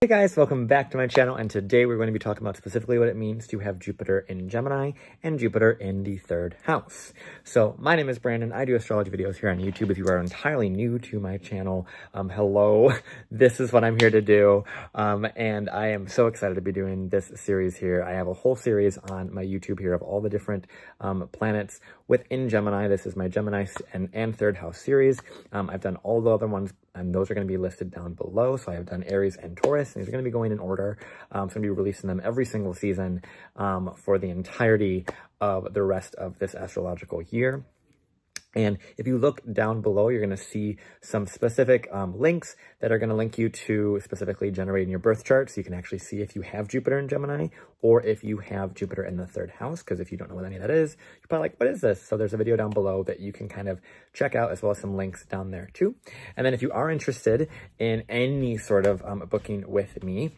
Hey guys, welcome back to my channel, and today we're going to be talking about specifically what it means to have Jupiter in Gemini and Jupiter in the third house. So my name is Brandon. I do astrology videos here on YouTube. If you are entirely new to my channel, hello, this is what I'm here to do. And I am so excited to be doing this series here. I have a whole series on my YouTube here of all the different planets within Gemini. This is my Gemini and third house series. I've done all the other ones, and those are going to be listed down below. So I have done Aries and Taurus, and these are going to be going in order. So I'm going to be releasing them every single season for the entirety of the rest of this astrological year. And if you look down below, you're going to see some specific links that are going to link you to specifically generating your birth chart. So you can actually see if you have Jupiter in Gemini or if you have Jupiter in the third house. Because if you don't know what any of that is, you're probably like, what is this? So there's a video down below that you can kind of check out, as well as some links down there too. And then if you are interested in any sort of booking with me,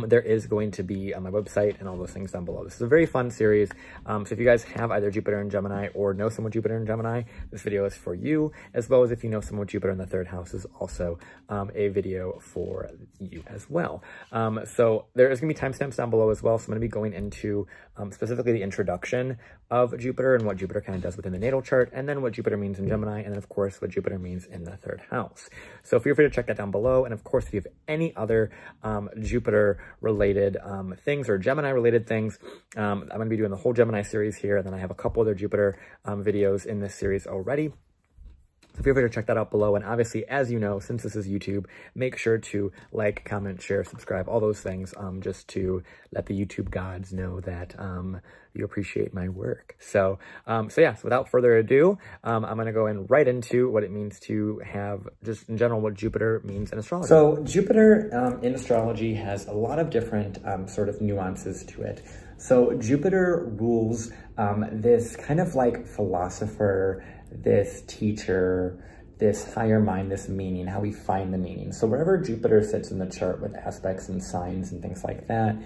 there is going to be on my website and all those things down below. This is a very fun series. So if you guys have either Jupiter in Gemini or know someone with Jupiter in Gemini, this video is for you, as well as if you know someone with Jupiter in the third house is also a video for you as well. So there is going to be timestamps down below as well. So I'm going to be going into specifically the introduction of Jupiter and what Jupiter kind of does within the natal chart, and then what Jupiter means in Gemini, and then of course what Jupiter means in the third house. So feel free to check that down below. And of course, if you have any other Jupiter related things or Gemini related things, I'm going to be doing the whole Gemini series here, and then I have a couple other Jupiter videos in this series already. So feel free to check that out below. And obviously, as you know, since this is YouTube, make sure to like, comment, share, subscribe, all those things, just to let the YouTube gods know that you appreciate my work. So yeah, so without further ado, I'm going to go in right into what it means to have, just in general, what Jupiter means in astrology. So Jupiter in astrology has a lot of different sort of nuances to it. So Jupiter rules this kind of like philosopher, this teacher, this higher mind, this meaning, how we find the meaning. So wherever Jupiter sits in the chart with aspects and signs and things like that,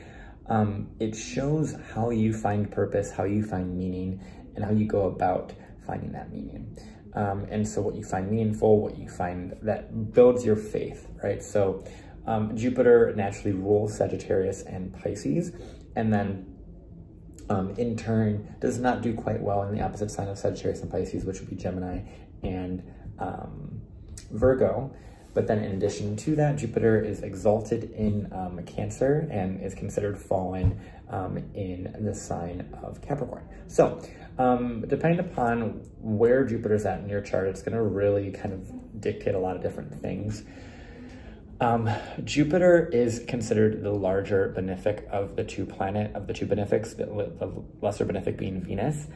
it shows how you find purpose, how you find meaning, and how you go about finding that meaning. And so what you find meaningful, what you find that builds your faith, right? So Jupiter naturally rules Sagittarius and Pisces, and then in turn does not do quite well in the opposite sign of Sagittarius and Pisces, which would be Gemini and Virgo. But then in addition to that, Jupiter is exalted in Cancer and is considered fallen in the sign of Capricorn. So depending upon where Jupiter's at in your chart, it's going to really kind of dictate a lot of different things. Jupiter is considered the larger benefic of the two benefics, the lesser benefic being Venus.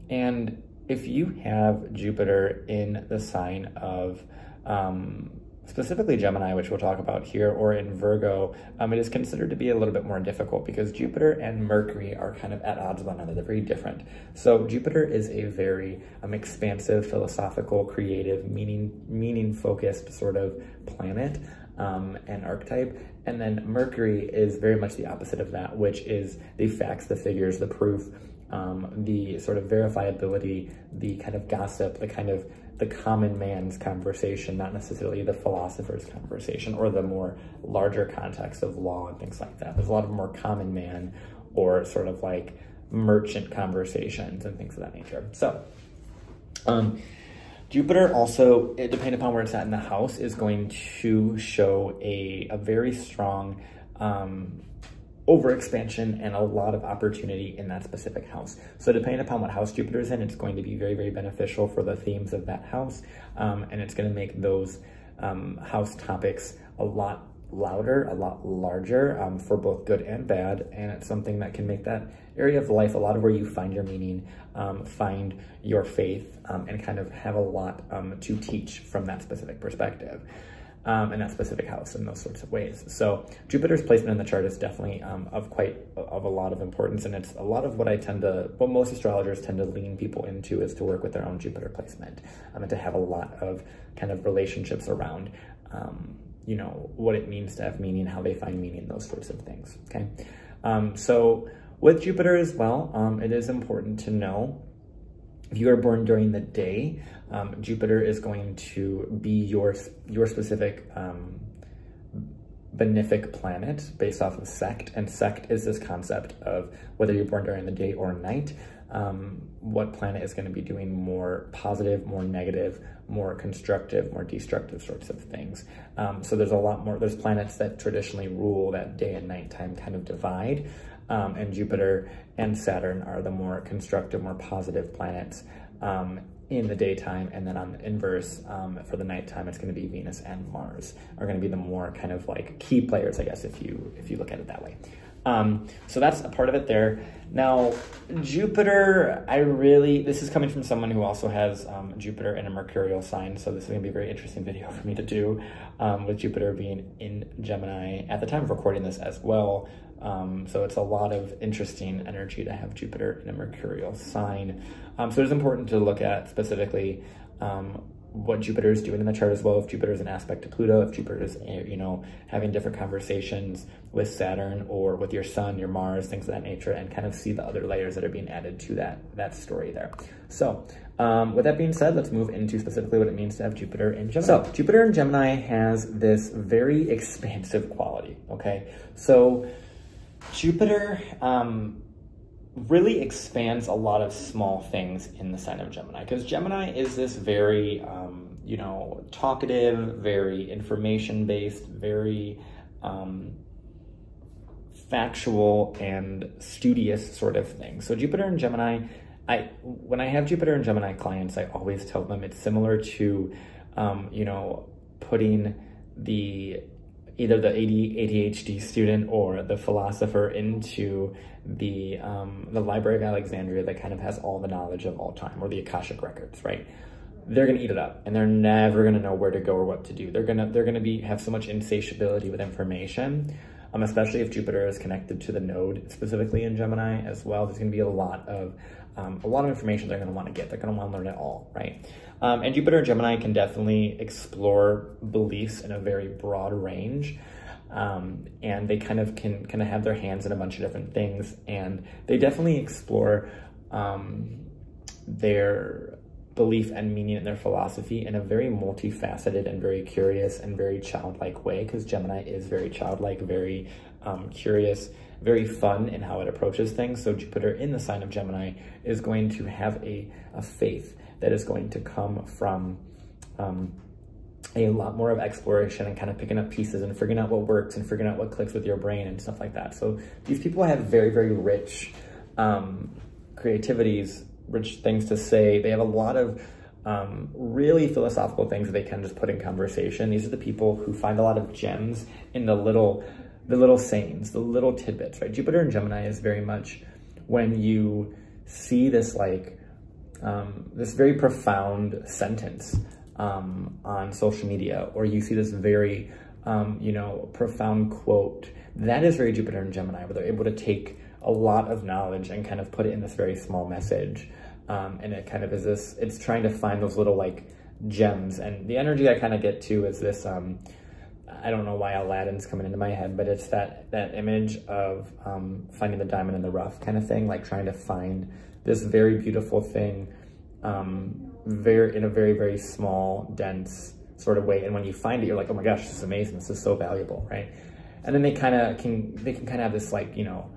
And if you have Jupiter in the sign of specifically Gemini, which we'll talk about here, or in Virgo, it is considered to be a little bit more difficult because Jupiter and Mercury are kind of at odds with one another. They're very different. So Jupiter is a very expansive, philosophical, creative, meaning-focused sort of planet and archetype. And then Mercury is very much the opposite of that, which is the facts, the figures, the proof, the sort of verifiability, the kind of gossip, the common man's conversation, not necessarily the philosopher's conversation or the more larger context of law and things like that. There's a lot of more common man or sort of like merchant conversations and things of that nature. So Jupiter also, depending upon where it's at in the house, is going to show a very strong overexpansion and a lot of opportunity in that specific house. So depending upon what house Jupiter is in, it's going to be very, very beneficial for the themes of that house. And it's going to make those house topics a lot louder, a lot larger for both good and bad. And it's something that can make that area of life a lot of where you find your meaning, find your faith, and kind of have a lot to teach from that specific perspective. In that specific house in those sorts of ways. So Jupiter's placement in the chart is definitely of a lot of importance, and it's a lot of what most astrologers tend to lean people into is to work with their own Jupiter placement, and to have a lot of kind of relationships around, you know, what it means to have meaning, how they find meaning, those sorts of things, okay? So with Jupiter as well, it is important to know, if you are born during the day, Jupiter is going to be your specific benefic planet based off of sect, and sect is this concept of whether you're born during the day or night, what planet is going to be doing more positive, more negative, more constructive, more destructive sorts of things. So there's a lot more, there's planets that traditionally rule that day and nighttime kind of divide, and Jupiter and Saturn are the more constructive, more positive planets in the daytime, and then on the inverse, for the nighttime, it's going to be Venus and Mars are going to be the more kind of like key players, I guess, if you look at it that way. So that's a part of it there. Now, Jupiter, this is coming from someone who also has Jupiter in a mercurial sign, so this is going to be a very interesting video for me to do, with Jupiter being in Gemini at the time of recording this as well. So it's a lot of interesting energy to have Jupiter in a mercurial sign. So it's important to look at specifically what Jupiter is doing in the chart as well. If Jupiter is an aspect to Pluto, if Jupiter is, you know, having different conversations with Saturn or with your Sun, your Mars, things of that nature, and kind of see the other layers that are being added to that story there. So with that being said, let's move into specifically what it means to have Jupiter in Gemini. So Jupiter in Gemini has this very expansive quality, okay? So Jupiter really expands a lot of small things in the sign of Gemini, because Gemini is this very, you know, talkative, very information-based, very factual and studious sort of thing. So Jupiter in Gemini, when I have Jupiter in Gemini clients, I always tell them it's similar to, you know, putting either the ADHD student or the philosopher into the Library of Alexandria that kind of has all the knowledge of all time, or the Akashic records, right? They're gonna eat it up, and they're never gonna know where to go or what to do. They're gonna have so much insatiability with information, especially if Jupiter is connected to the node, specifically in Gemini as well. There's gonna be a lot of information they're gonna wanna get. They're gonna wanna learn it all, right? And Jupiter in Gemini can definitely explore beliefs in a very broad range. And they kind of can have their hands in a bunch of different things, and they definitely explore their belief and meaning and their philosophy in a very multifaceted and very curious and very childlike way, because Gemini is very childlike, very curious, very fun in how it approaches things. So Jupiter in the sign of Gemini is going to have a faith that is going to come from a lot more of exploration and kind of picking up pieces and figuring out what works and figuring out what clicks with your brain and stuff like that. So these people have very, very rich creativities, rich things to say. They have a lot of really philosophical things that they can just put in conversation. These are the people who find a lot of gems in the little sayings, the little tidbits, right? Jupiter in Gemini is very much when you see this like, this very profound sentence on social media, or you see this very, you know, profound quote, that is very Jupiter in Gemini, where they're able to take a lot of knowledge and kind of put it in this very small message. And it kind of is this, it's trying to find those little like gems. And the energy I kind of get to is this, I don't know why Aladdin's coming into my head, but it's that image of finding the diamond in the rough kind of thing, like trying to find this very beautiful thing in a very, very small, dense sort of way. And when you find it, you're like, oh my gosh, this is amazing. This is so valuable, right? And then they can kind of have this like, you know,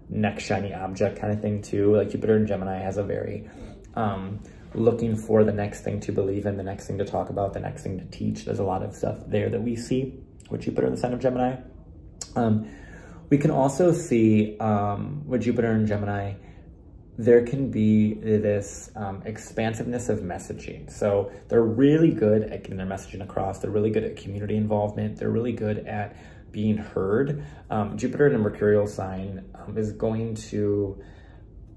next shiny object kind of thing too. Like Jupiter in Gemini has a very looking for the next thing to believe in, the next thing to talk about, the next thing to teach. There's a lot of stuff there that we see with Jupiter in the sign of Gemini. We can also see with Jupiter in Gemini, there can be this expansiveness of messaging. So they're really good at getting their messaging across. They're really good at community involvement. They're really good at being heard. Jupiter in a mercurial sign is going to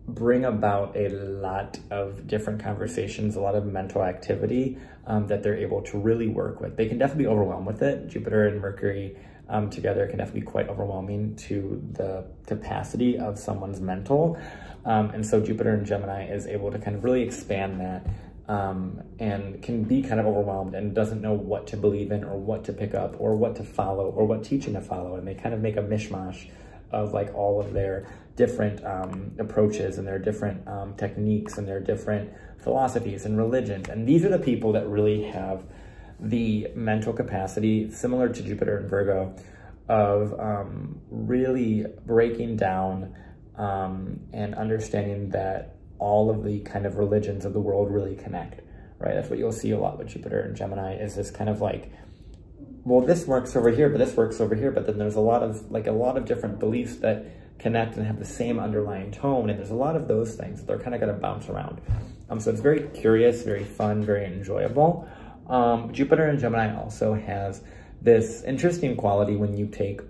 bring about a lot of different conversations, a lot of mental activity that they're able to really work with. They can definitely be overwhelmed with it. Jupiter and Mercury together can definitely be quite overwhelming to the capacity of someone's mental. And so Jupiter in Gemini is able to kind of really expand that and can be kind of overwhelmed and doesn't know what to believe in or what to pick up or what to follow or what teaching to follow. And they kind of make a mishmash of like all of their different approaches and their different techniques and their different philosophies and religions. And these are the people that really have the mental capacity, similar to Jupiter and Virgo, of really breaking down and understanding that all of the kind of religions of the world really connect, right? That's what you'll see a lot with Jupiter and Gemini, is this kind of like, well, this works over here, but this works over here, but then there's a lot of different beliefs that connect and have the same underlying tone, and there's a lot of those things that they're kind of going to bounce around. So it's very curious, very fun, very enjoyable. Jupiter in Gemini also has this interesting quality when you take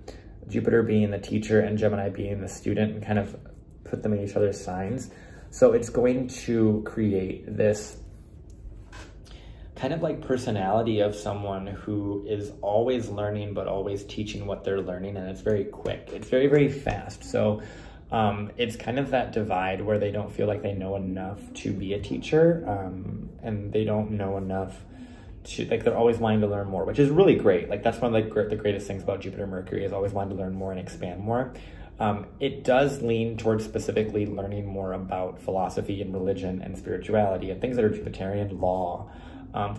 Jupiter being the teacher and Gemini being the student and kind of put them in each other's signs. So it's going to create this kind of like personality of someone who is always learning, but always teaching what they're learning. And it's very quick. It's very, very fast. So it's kind of that divide where they don't feel like they know enough to be a teacher, and they don't know enough to, like, they're always wanting to learn more, which is really great. Like, that's one of the greatest things about Jupiter and Mercury, is always wanting to learn more and expand more. It does lean towards specifically learning more about philosophy and religion and spirituality and things that are Jupiterian, law,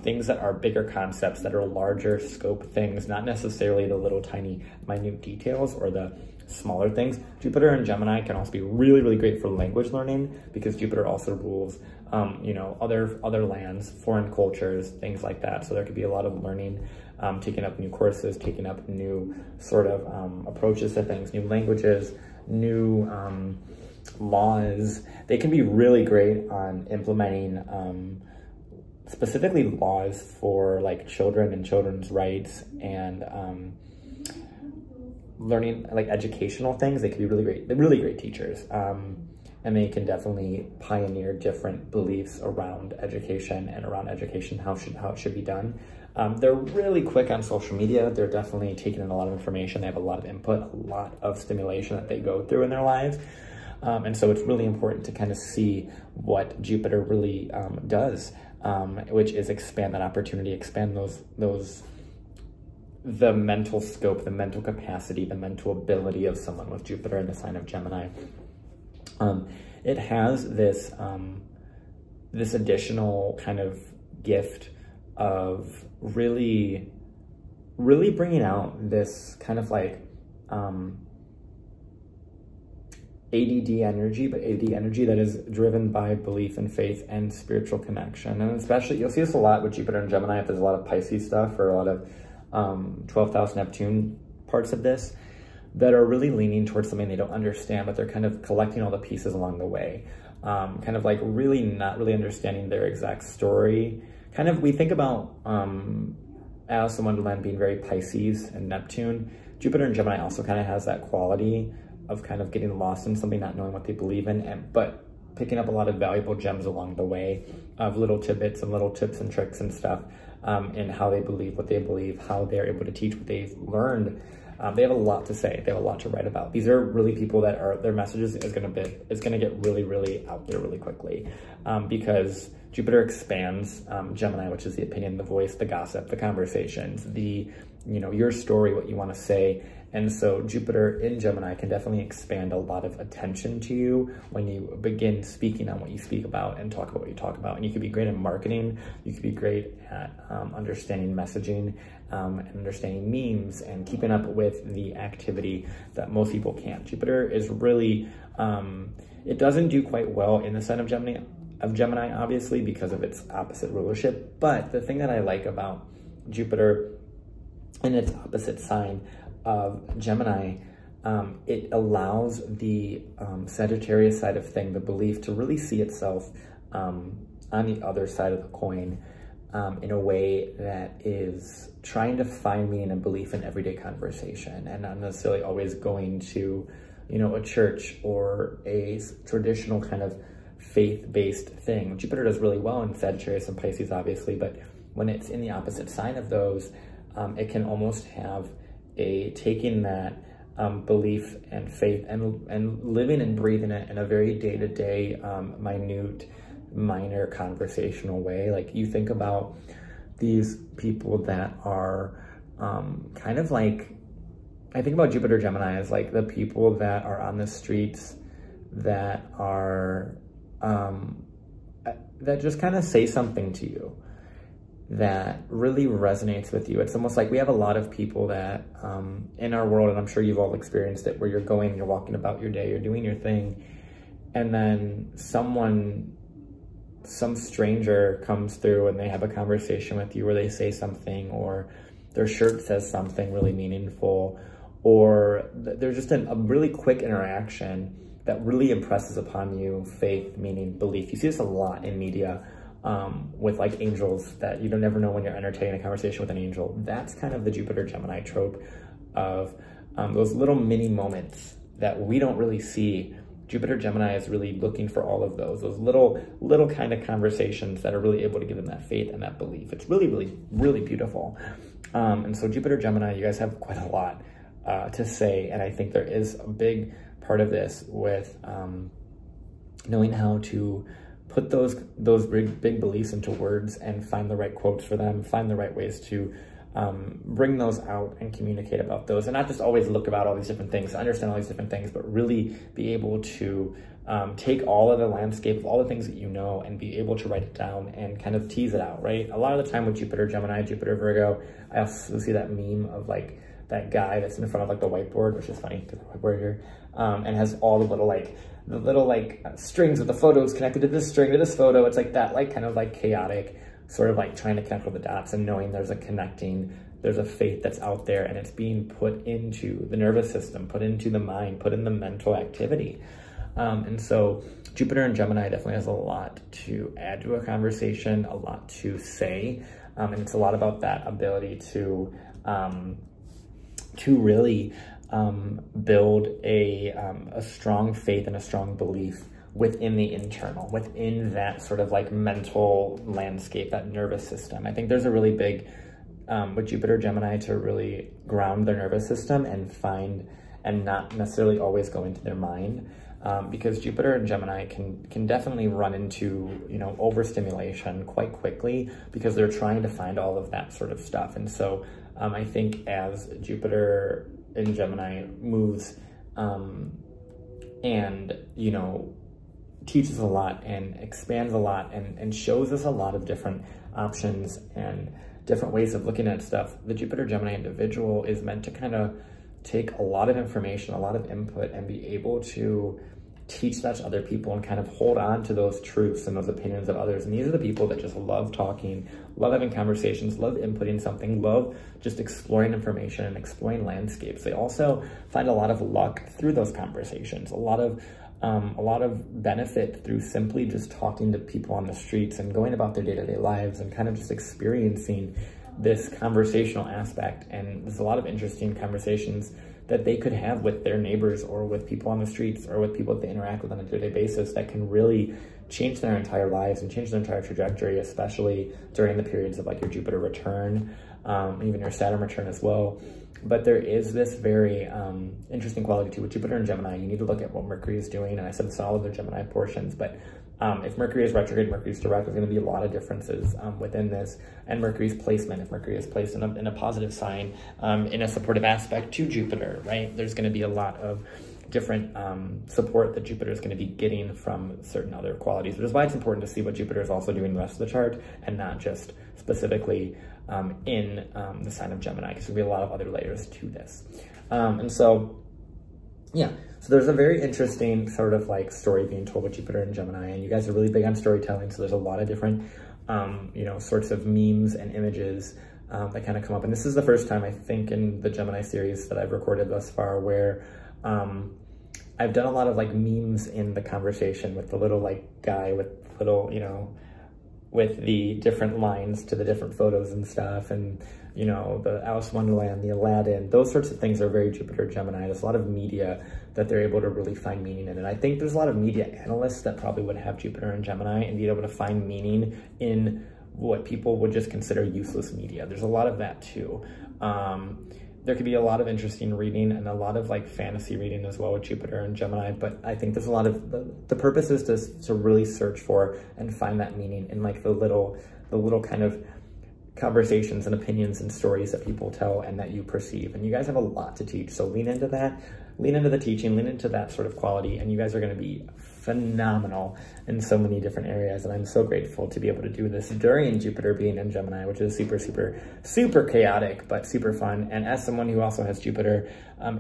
things that are bigger concepts, that are larger scope things, not necessarily the little tiny minute details or the smaller things. Jupiter and Gemini can also be really, really great for language learning, because Jupiter also rules, you know, other lands, foreign cultures, things like that. So there could be a lot of learning, taking up new courses, taking up new sort of approaches to things, new languages, new laws. They can be really great on implementing specifically laws for like children and children's rights, and learning like educational things. They can be really great. They're really great teachers. And they can definitely pioneer different beliefs around education and around education, how it should be done. They're really quick on social media. They're definitely taking in a lot of information. They have a lot of input, a lot of stimulation that they go through in their lives. And so it's really important to kind of see what Jupiter really does, which is expand that opportunity, expand the mental scope, the mental capacity, the mental ability of someone with Jupiter in the sign of Gemini. It has this, this additional kind of gift of really bringing out this kind of like, ADD energy, but ADD energy that is driven by belief and faith and spiritual connection. And especially, you'll see this a lot with Jupiter and Gemini, if there's a lot of Pisces stuff or a lot of 12th house Neptune parts of this that are really leaning towards something they don't understand, but they're kind of collecting all the pieces along the way. Kind of like really not really understanding their exact story. Kind of, we think about Alice in Wonderland being very Pisces and Neptune. Jupiter and Gemini also kind of has that quality of kind of getting lost in something, not knowing what they believe in, but picking up a lot of valuable gems along the way of little tidbits and little tips and tricks and stuff, in how they believe what they believe, how they're able to teach what they've learned. They have a lot to say. They have a lot to write about. These are really people that are, their messages is going to get really, really out there really quickly, because Jupiter expands Gemini, which is the opinion, the voice, the gossip, the conversations, the, you know, your story, what you want to say. And so Jupiter in Gemini can definitely expand a lot of attention to you when you begin speaking on what you speak about and talk about what you talk about. And you could be great at marketing. You could be great at understanding messaging, and understanding memes and keeping up with the activity that most people can't. Jupiter is really, it doesn't do quite well in the sign of Gemini, obviously, because of its opposite rulership. But the thing that I like about Jupiter in its opposite sign of Gemini, it allows the Sagittarius side of thing, the belief, to really see itself on the other side of the coin, in a way that is trying to find meaning and belief in everyday conversation, and not necessarily always going to, you know, a church or a traditional kind of faith-based thing. Jupiter does really well in Sagittarius and Pisces, obviously, but when it's in the opposite sign of those, it can almost have a taking that belief and faith and living and breathing it in a very day-to-day, minute, minor conversational way. Like, you think about these people that are kind of like, I think about Jupiter Gemini as like the people that are on the streets that are that just kind of say something to you. that really resonates with you. It's almost like we have a lot of people that in our world, and I'm sure you've all experienced it, where you're going, you're walking about your day, you're doing your thing, and then some stranger comes through and they have a conversation with you, or they say something, or their shirt says something really meaningful, or there's just a really quick interaction that really impresses upon you faith, meaning, belief. You see this a lot in media with like angels, that you don't ever know when you're entertaining a conversation with an angel. That's kind of the Jupiter Gemini trope of those little mini moments that we don't really see. Jupiter Gemini is really looking for all of those little kind of conversations that are really able to give them that faith and that belief. It's really, really, really beautiful. And so Jupiter Gemini, you guys have quite a lot to say. And I think there is a big part of this with knowing how to put those big beliefs into words and find the right quotes for them, find the right ways to bring those out and communicate about those, and not just always look about all these different things, understand all these different things, but really be able to take all of the landscape of all the things that you know and be able to write it down and kind of tease it out, right? A lot of the time with Jupiter Gemini, Jupiter Virgo, I also see that meme of like that guy that's in front of like the whiteboard, which is funny because the whiteboard here, and has all the little strings with the photos connected to this string to this photo. It's like that, like kind of like chaotic, sort of like trying to connect with the dots and knowing there's a faith that's out there, and it's being put into the nervous system, put into the mind, put in the mental activity. And so Jupiter and Gemini definitely has a lot to add to a conversation, a lot to say. And it's a lot about that ability to really build a strong faith and a strong belief within the internal, within that sort of like mental landscape, that nervous system. I think there's a really big, with Jupiter Gemini, to really ground their nervous system and not necessarily always go into their mind. Because Jupiter and Gemini can definitely run into, overstimulation quite quickly because they're trying to find all of that sort of stuff. And so I think as Jupiter in Gemini moves and, teaches a lot and expands a lot and shows us a lot of different options and different ways of looking at stuff, the Jupiter Gemini individual is meant to kind of take a lot of information, a lot of input, and be able to teach that to other people and kind of hold on to those truths and those opinions of others. And these are the people that just love talking, love having conversations, love inputting something, love just exploring information and exploring landscapes. They also find a lot of luck through those conversations, a lot of benefit through simply just talking to people on the streets and going about their day-to-day lives and kind of just experiencing this conversational aspect. And there's a lot of interesting conversations that they could have with their neighbors or with people on the streets or with people that they interact with on a day-to-day basis that can really change their entire lives and change their entire trajectory, especially during the periods of like your Jupiter return, even your Saturn return as well. But there is this very interesting quality to with Jupiter and Gemini. You need to look at what Mercury is doing, and I said this in all of their Gemini portions, but if Mercury is retrograde, Mercury is direct, there's going to be a lot of differences within this. And Mercury's placement, if Mercury is placed in a positive sign, in a supportive aspect to Jupiter, right? There's going to be a lot of different support that Jupiter is going to be getting from certain other qualities, which is why it's important to see what Jupiter is also doing the rest of the chart and not just specifically in the sign of Gemini, because there'll be a lot of other layers to this. And so, yeah, so there's a very interesting sort of like story being told with Jupiter and Gemini, and you guys are really big on storytelling, so there's a lot of different, sorts of memes and images that kind of come up. And this is the first time, I think, in the Gemini series that I've recorded thus far where I've done a lot of like memes in the conversation with the little like guy with little, with the different lines to the different photos and stuff, and the Alice in Wonderland, the Aladdin, those sorts of things are very Jupiter Gemini. There's a lot of media that they're able to really find meaning in. And I think there's a lot of media analysts that probably would have Jupiter and Gemini and be able to find meaning in what people would just consider useless media. There's a lot of that too. There could be a lot of interesting reading and a lot of like fantasy reading as well with Jupiter and Gemini, but I think there's a lot of, the purpose is to really search for and find that meaning in like the little kind of conversations and opinions and stories that people tell and that you perceive. And you guys have a lot to teach, so lean into that. lean into the teaching, lean into that sort of quality, and you guys are going to be phenomenal in so many different areas. And I'm so grateful to be able to do this during Jupiter being in Gemini, which is super, super, super chaotic, but super fun. And as someone who also has Jupiter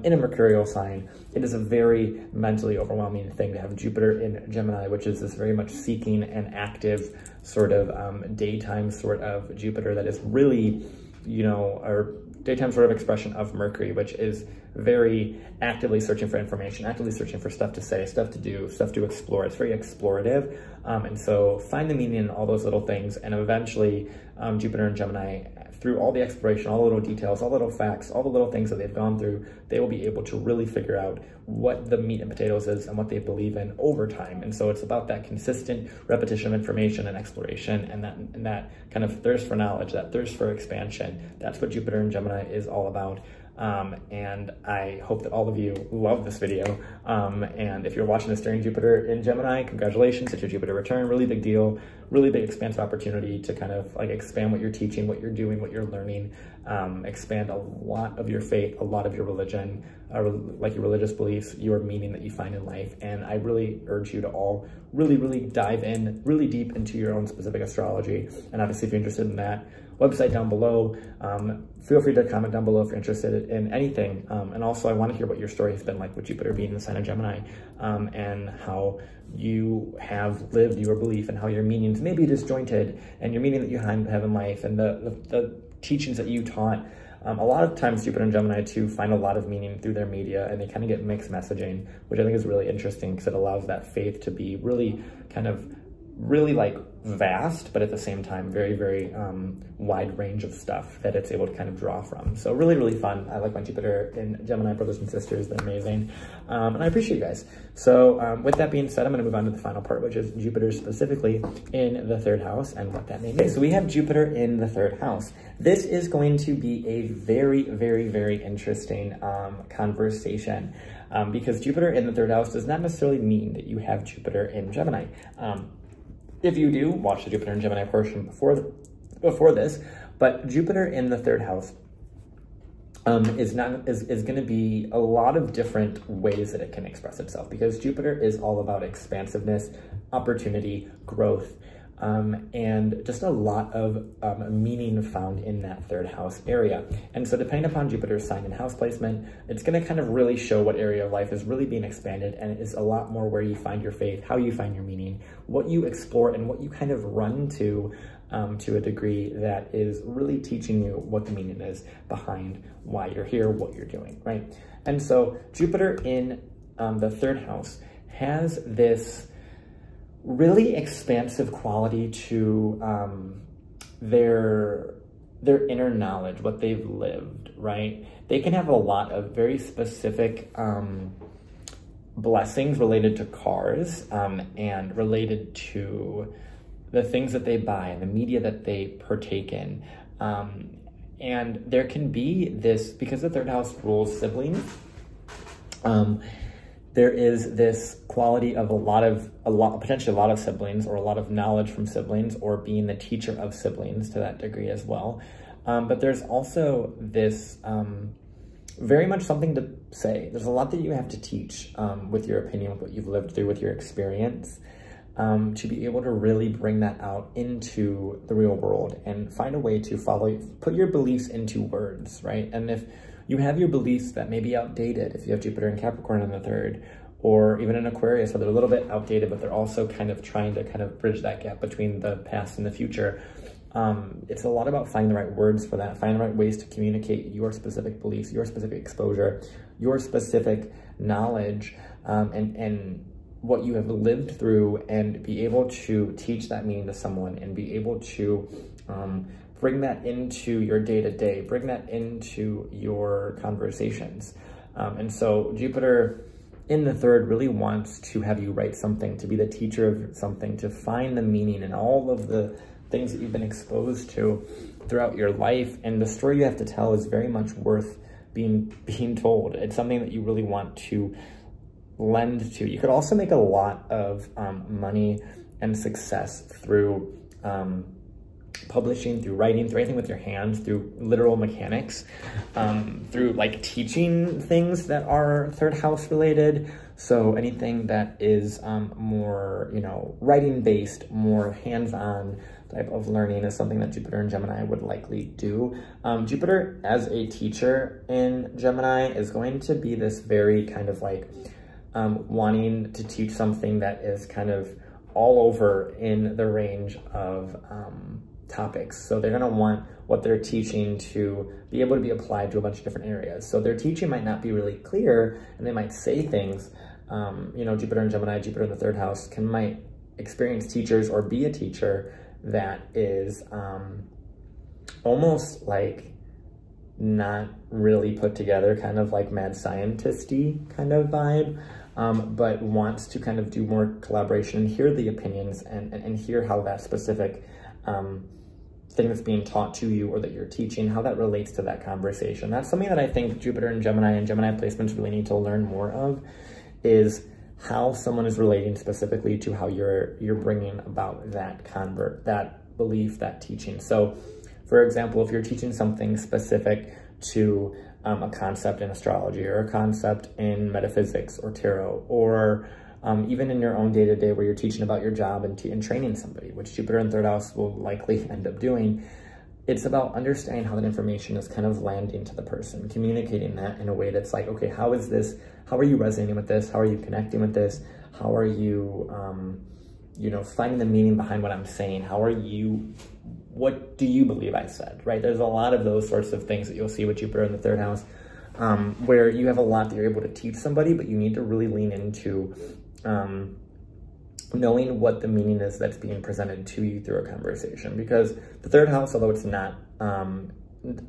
in a mercurial sign, it is a very mentally overwhelming thing to have Jupiter in Gemini, which is this very much seeking and active sort of daytime sort of Jupiter that is really, you know, our daytime sort of expression of Mercury, which is very actively searching for information, actively searching for stuff to say, stuff to do, stuff to explore. It's very explorative. And so find the meaning in all those little things. And eventually Jupiter and Gemini, through all the exploration, all the little details, all the little facts, all the little things that they've gone through, they will be able to really figure out what the meat and potatoes is and what they believe in over time. And so it's about that consistent repetition of information and exploration, and that kind of thirst for knowledge, that thirst for expansion. That's what Jupiter and Gemini is all about. And I hope that all of you love this video. And if you're watching this during Jupiter in Gemini, congratulations, it's your Jupiter return. Really big deal, really big expansive opportunity to kind of like expand what you're teaching, what you're doing, what you're learning, expand a lot of your faith, a lot of your religion, like your religious beliefs, your meaning that you find in life. And I really urge you to all really dive in really deep into your own specific astrology. And obviously if you're interested in that, website down below. Feel free to comment down below if you're interested in anything. And also I want to hear what your story has been like with Jupiter being in the sign of Gemini, and how you have lived your belief and how your meanings may be disjointed, and your meaning that you have in life, and the teachings that you taught. A lot of times Jupiter and Gemini too find a lot of meaning through their media, and they kind of get mixed messaging, which I think is really interesting because it allows that faith to be really kind of really like vast, but at the same time very wide range of stuff that it's able to kind of draw from. So really fun. I like my Jupiter in Gemini brothers and sisters. They're amazing, and I appreciate you guys. So with that being said, I'm going to move on to the final part, which is Jupiter specifically in the third house and what that may mean. So we have Jupiter in the third house. This is going to be a very interesting conversation, because Jupiter in the third house does not necessarily mean that you have Jupiter in Gemini. If you do, watch the Jupiter and Gemini portion before this, but Jupiter in the third house is going to be a lot of different ways that it can express itself, because Jupiter is all about expansiveness, opportunity, growth, and just a lot of meaning found in that third house area. And so depending upon Jupiter's sign and house placement, it's going to kind of really show what area of life is really being expanded, and it is a lot more where you find your faith, how you find your meaning, what you explore, and what you kind of run to a degree that is really teaching you what the meaning is behind why you're here, what you're doing, right? And so Jupiter in the third house has this really expansive quality to their inner knowledge, what they've lived, right? They can have a lot of very specific blessings related to cars, and related to the things that they buy and the media that they partake in. And there can be this, because the third house rules siblings, there is this quality of potentially a lot of siblings, or a lot of knowledge from siblings, or being the teacher of siblings to that degree as well. But there's also this very much something to say. There's a lot that you have to teach with your opinion, with what you've lived through, with your experience, to be able to really bring that out into the real world and find a way to put your beliefs into words, right? And if you have your beliefs that may be outdated, if you have Jupiter in Capricorn in the third, or even in Aquarius, so they're a little bit outdated, but they're also kind of trying to kind of bridge that gap between the past and the future. It's a lot about finding the right words for that, finding the right ways to communicate your specific beliefs, your specific exposure, your specific knowledge, and what you have lived through, and be able to teach that meaning to someone, and be able to bring that into your day-to-day, bring that into your conversations. And so Jupiter in the third really wants to have you write something, to be the teacher of something, to find the meaning in all of the things that you've been exposed to throughout your life. And the story you have to tell is very much worth being told. It's something that you really want to lend to. You could also make a lot of money and success through publishing, through writing, through anything with your hands, through literal mechanics, through like teaching things that are third house related. So anything that is more, you know, writing based, more hands-on type of learning is something that Jupiter and Gemini would likely do. Jupiter as a teacher in Gemini is going to be this very kind of like wanting to teach something that is kind of all over in the range of topics. So they're gonna want what they're teaching to be able to be applied to a bunch of different areas. So their teaching might not be really clear, and they might say things, you know, Jupiter and Gemini, Jupiter in the third house might experience teachers or be a teacher that is almost like not really put together, kind of like mad scientist-y kind of vibe, but wants to kind of do more collaboration and hear the opinions and hear how that specific thing that's being taught to you or that you're teaching, how that relates to that conversation. That's something that I think Jupiter and Gemini placements really need to learn more of, is how someone is relating specifically to how you're bringing about that belief, that teaching. So for example, if you're teaching something specific to a concept in astrology or a concept in metaphysics or tarot, or even in your own day-to-day where you're teaching about your job and training somebody, which Jupiter in third house will likely end up doing, it's about understanding how that information is kind of landing to the person, communicating that in a way that's like, okay, how are you resonating with this? How are you connecting with this? How are you, you know, finding the meaning behind what I'm saying? What do you believe I said, right? There's a lot of those sorts of things that you'll see with Jupiter in the third house, where you have a lot that you're able to teach somebody, but you need to really lean into knowing what the meaning is that's being presented to you through a conversation. Because the third house, although it's not,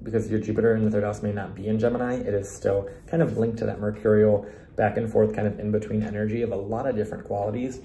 because your Jupiter in the third house may not be in Gemini, it is still kind of linked to that mercurial back and forth kind of in between energy of a lot of different qualities.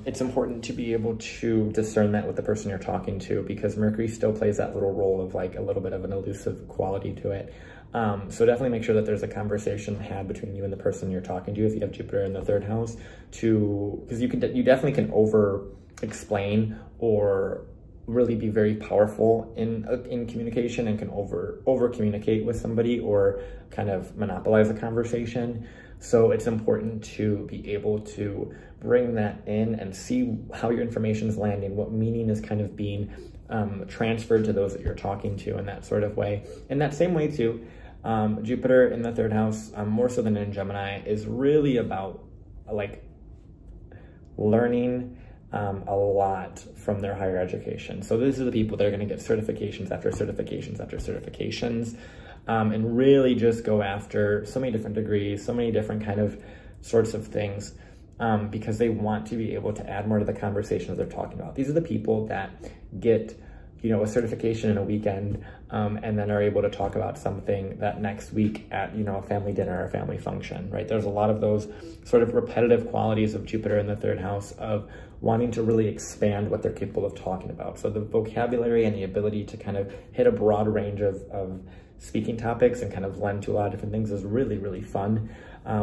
It's important to be able to discern that with the person you're talking to, because Mercury still plays that little role of like a little bit of an elusive quality to it. So definitely make sure that there's a conversation had between you and the person you're talking to if you have Jupiter in the third house, because you definitely can over explain or really be very powerful in communication, and can over communicate with somebody or kind of monopolize a conversation. So it's important to be able to bring that in and see how your information is landing, what meaning is kind of being transferred to those that you're talking to in that sort of way. In that same way too, Jupiter in the third house, more so than in Gemini, is really about like learning a lot from their higher education. So these are the people that are going to get certifications after certifications after certifications, and really just go after so many different degrees, so many different kind of sorts of things, because they want to be able to add more to the conversations they're talking about. These are the people that get, you know, a certification in a weekend, and then are able to talk about something that next week at, you know, a family dinner or a family function, right? There's a lot of those sort of repetitive qualities of Jupiter in the third house of wanting to really expand what they're capable of talking about. So the vocabulary and the ability to kind of hit a broad range of speaking topics and kind of lend to a lot of different things is really, really fun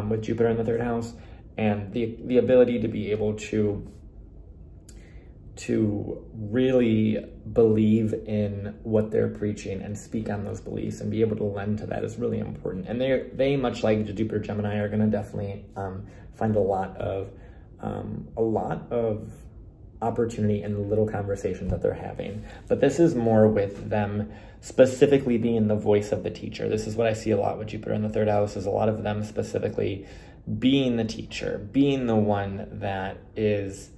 with Jupiter in the third house. And the ability to be able to really believe in what they're preaching and speak on those beliefs and be able to lend to that is really important. And they much like the Jupiter Gemini are going to definitely find a lot of opportunity in the little conversations that they're having. But this is more with them specifically being the voice of the teacher. This is what I see a lot with Jupiter in the third house, is a lot of them specifically being the teacher, being the one that is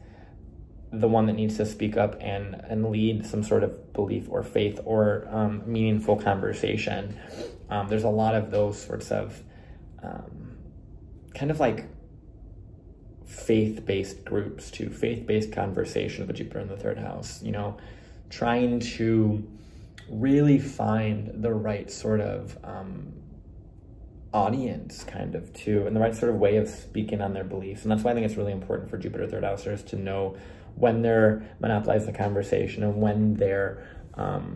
the one that needs to speak up and lead some sort of belief or faith or meaningful conversation. There's a lot of those sorts of kind of like faith-based groups too, faith-based conversation with Jupiter in the third house, you know, trying to really find the right sort of audience kind of too, and the right sort of way of speaking on their beliefs. And that's why I think it's really important for Jupiter third housers to know when they're monopolizing the conversation and when they're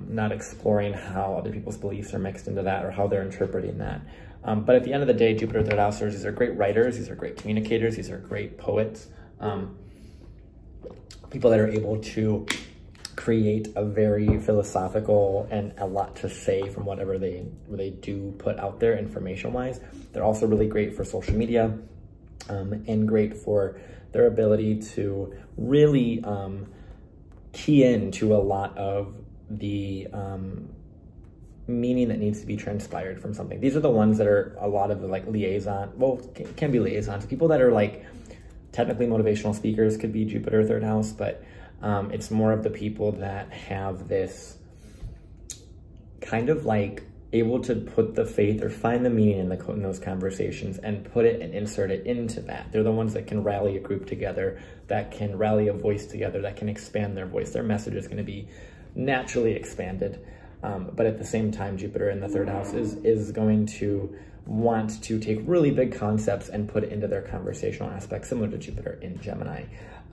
not exploring how other people's beliefs are mixed into that or how they're interpreting that. But at the end of the day, Jupiter third housers, these are great writers, these are great communicators, these are great poets, people that are able to create a very philosophical and a lot to say from whatever they do put out there information-wise. They're also really great for social media and great for their ability to really key into a lot of the meaning that needs to be transpired from something. These are the ones that are a lot of the like liaison, well, can be liaisons. People that are like technically motivational speakers could be Jupiter third house, but it's more of the people that have this kind of like able to put the faith or find the meaning in those conversations and put it and insert it into that. They're the ones that can rally a group together, that can rally a voice together, that can expand their voice. Their message is going to be naturally expanded. But at the same time, Jupiter in the third house is going to want to take really big concepts and put it into their conversational aspects, similar to Jupiter in Gemini.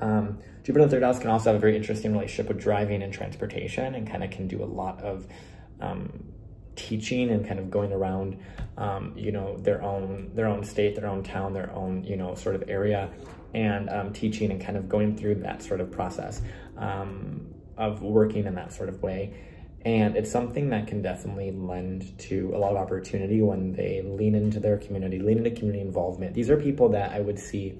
Jupiter in the third house can also have a very interesting relationship with driving and transportation, and kind of can do a lot of teaching and kind of going around, you know, their own state, their own town, their own, you know, sort of area, and teaching and kind of going through that sort of process of working in that sort of way. And it's something that can definitely lend to a lot of opportunity when they lean into their community, lean into community involvement. These are people that I would see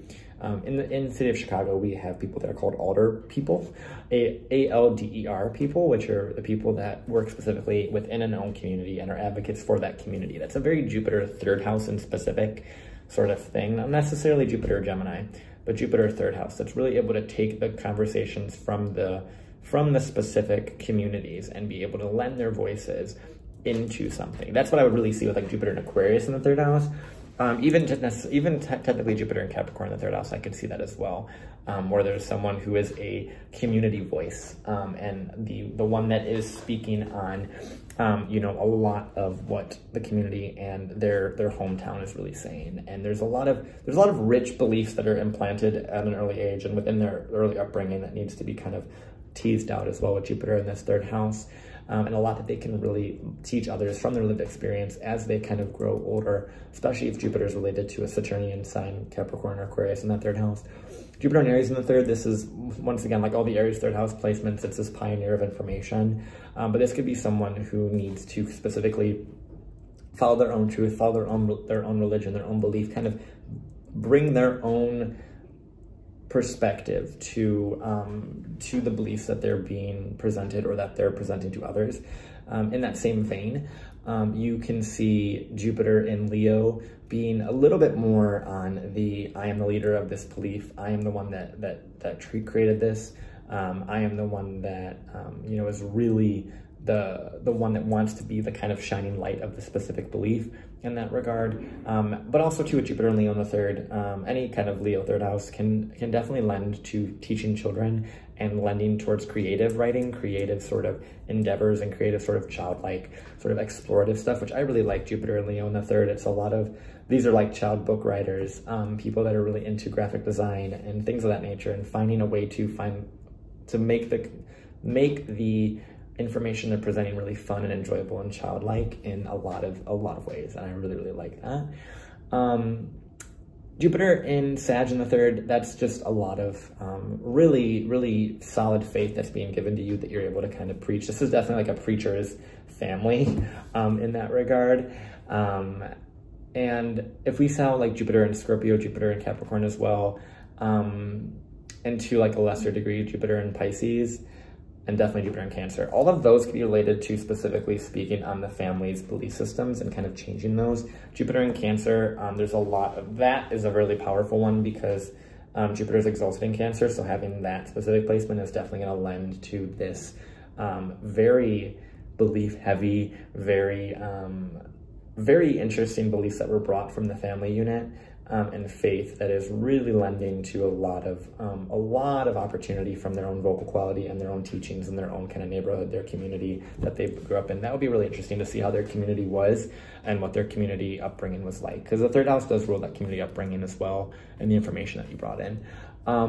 in the city of Chicago. We have people that are called alder people, ALDER people, which are the people that work specifically within an own community and are advocates for that community. That's a very Jupiter third house and specific sort of thing, not necessarily Jupiter or Gemini, but Jupiter third house. That's really able to take the conversations from the specific communities and be able to lend their voices into something. That's what I would really see with like Jupiter and Aquarius in the third house. Even technically Jupiter and Capricorn in the third house, I could see that as well, where there's someone who is a community voice, and the one that is speaking on, you know, a lot of what the community and their hometown is really saying. And there's a lot of rich beliefs that are implanted at an early age and within their early upbringing that needs to be kind of teased out as well with Jupiter in this third house, and a lot that they can really teach others from their lived experience as they kind of grow older, especially if Jupiter is related to a Saturnian sign, Capricorn or Aquarius in that third house. Jupiter and Aries in the third, this is once again like all the Aries third house placements, it's this pioneer of information, but this could be someone who needs to specifically follow their own truth, follow their own religion, their own belief, kind of bring their own perspective to the beliefs that they're being presented or that they're presenting to others. In that same vein, you can see Jupiter in Leo being a little bit more on the I am the leader of this belief, I am the one that created this, I am the one that you know, is really the one that wants to be the kind of shining light of the specific belief in that regard. But also too, with Jupiter and Leo in the third, any kind of Leo third house can definitely lend to teaching children and lending towards creative writing, creative sort of endeavors, and creative sort of childlike sort of explorative stuff, which I really like. Jupiter and Leo in the third, it's a lot of, these are like child book writers, people that are really into graphic design and things of that nature, and finding a way to make the information they're presenting really fun and enjoyable and childlike in a lot of ways, and I really like that. Jupiter in Sag in the third, that's just a lot of really solid faith that's being given to you that you're able to kind of preach. This is definitely like a preacher's family in that regard. And if we saw like Jupiter in Scorpio, Jupiter in Capricorn as well, and to like a lesser degree Jupiter in Pisces, and definitely Jupiter in Cancer. All of those can be related to specifically speaking on the family's belief systems and kind of changing those. Jupiter in Cancer, there's a lot of, that is a really powerful one because Jupiter is exalted in Cancer, so having that specific placement is definitely going to lend to this very belief heavy, very interesting beliefs that were brought from the family unit, and faith that is really lending to a lot of opportunity from their own vocal quality and their own teachings and their own kind of neighborhood, their community that they grew up in. That would be really interesting to see how their community was and what their community upbringing was like, because the third house does rule that community upbringing as well and the information that you brought in.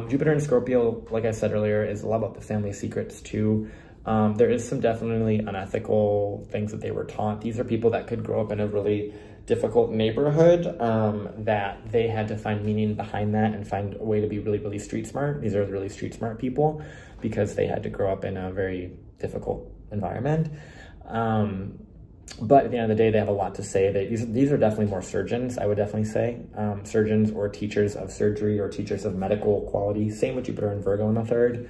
Jupiter in Scorpio, like I said earlier, is a lot about the family secrets too. There is some definitely unethical things that they were taught. These are people that could grow up in a really difficult neighborhood, that they had to find meaning behind that and find a way to be really, really street smart. These are really street smart people because they had to grow up in a very difficult environment. But at the end of the day, they have a lot to say. These are definitely more surgeons, I would definitely say. Surgeons or teachers of surgery or teachers of medical quality. Same with Jupiter and Virgo in the third.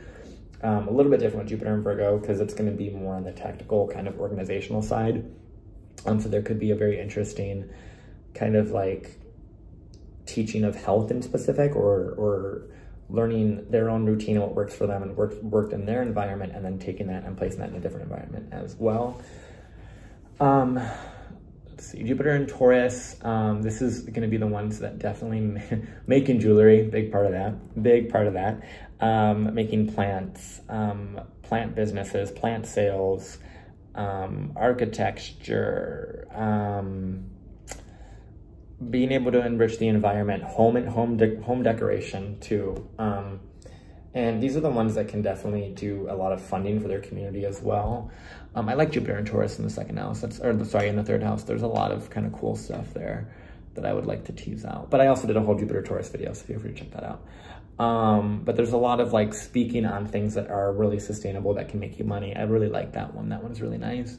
A little bit different with Jupiter and Virgo because it's going to be more on the tactical kind of organizational side. So there could be a very interesting kind of like teaching of health in specific, or learning their own routine and what works for them and worked in their environment, and then taking that and placing that in a different environment as well. Let's see, Jupiter and Taurus. This is going to be the ones that definitely making jewelry, big part of that. Making plants, plant businesses, plant sales, architecture, being able to enrich the environment, home decoration too. And these are the ones that can definitely do a lot of funding for their community as well. I like Jupiter and Taurus in the second house, in the third house. There's a lot of kind of cool stuff there that I would like to tease out. But I also did a whole Jupiter Taurus video, so feel free to check that out. But there's a lot of like speaking on things that are really sustainable that can make you money. I really like that one. That one's really nice.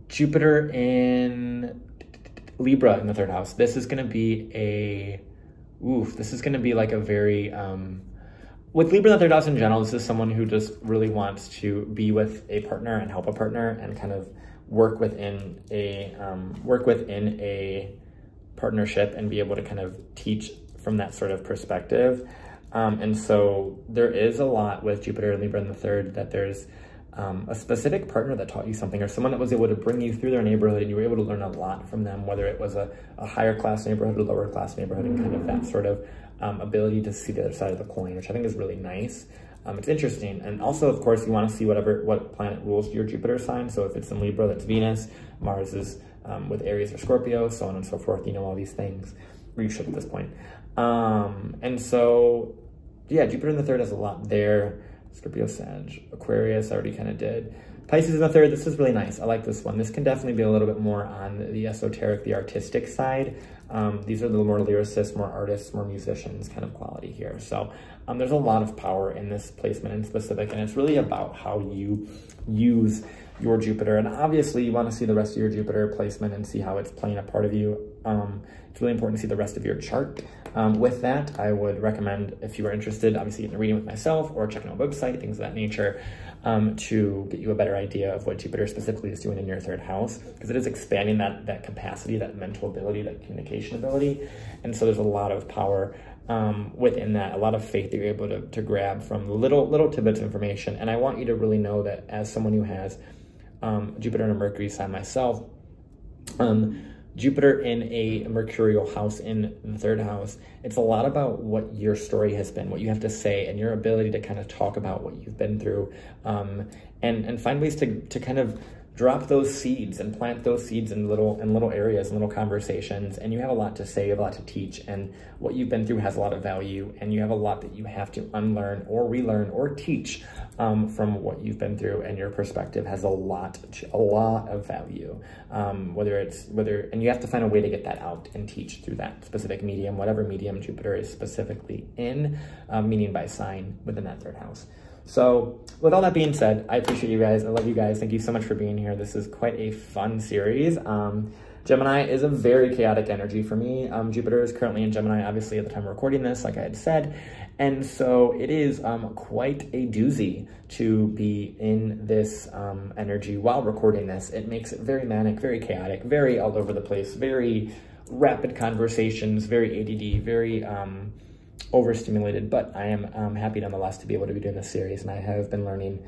Jupiter in Libra in the third house. This is going to be this is going to be like a very, with Libra in the third house in general, this is someone who just really wants to be with a partner and help a partner and kind of work within a partnership and be able to kind of teach from that sort of perspective. And so there is a lot with Jupiter and Libra in the third that there's a specific partner that taught you something, or someone that was able to bring you through their neighborhood and you were able to learn a lot from them, whether it was a higher class neighborhood or lower class neighborhood, and kind of that sort of ability to see the other side of the coin, which I think is really nice. It's interesting. And also, of course, you want to see what planet rules your Jupiter sign. So if it's in Libra, that's Venus. Mars is with Aries or Scorpio, so on and so forth. You know all these things, or you should at this point. And so, yeah, Jupiter in the third has a lot there. Scorpio, Sag, Aquarius, I already kind of did. Pisces in the third, this is really nice. I like this one. This can definitely be a little bit more on the esoteric, the artistic side. These are the more lyricists, more artists, more musicians kind of quality here. So there's a lot of power in this placement in specific, and it's really about how you use your Jupiter. And obviously you want to see the rest of your Jupiter placement and see how it's playing a part of you. It's really important to see the rest of your chart. With that, I would recommend, if you are interested, obviously getting a reading with myself or checking out a website, things of that nature, to get you a better idea of what Jupiter specifically is doing in your third house, because it is expanding that capacity, that mental ability, that communication ability. And so there's a lot of power within that, a lot of faith that you're able to grab from little tidbits of information. And I want you to really know that as someone who has Jupiter and a Mercury sign myself, Jupiter in a mercurial house in the third house, it's a lot about what your story has been, what you have to say, and your ability to kind of talk about what you've been through, and find ways to kind of drop those seeds and plant those seeds in little areas and little conversations. And you have a lot to say, you have a lot to teach, and what you've been through has a lot of value, and you have a lot that you have to unlearn or relearn or teach from what you've been through, and your perspective has a lot of value. And you have to find a way to get that out and teach through that specific medium, whatever medium Jupiter is specifically in, meaning by sign within that third house. So with all that being said, I appreciate you guys. I love you guys. Thank you so much for being here. This is quite a fun series. Gemini is a very chaotic energy for me. Jupiter is currently in Gemini, obviously, at the time of recording this, like I had said. And so it is quite a doozy to be in this energy while recording this. It makes it very manic, very chaotic, very all over the place, very rapid conversations, very ADD, very overstimulated, but I am happy nonetheless to be able to be doing this series, and I have been learning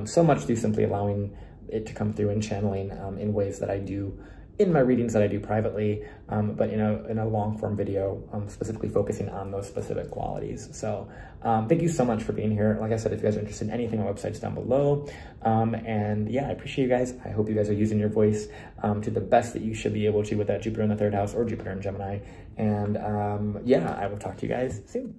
so much through simply allowing it to come through and channeling in ways that I do in my readings that I do privately, but in a long form video, specifically focusing on those specific qualities. So thank you so much for being here. Like I said, if you guys are interested in anything, my website's down below. And yeah, I appreciate you guys. I hope you guys are using your voice to the best that you should be able to with that Jupiter in the third house or Jupiter in Gemini. And yeah, I will talk to you guys soon.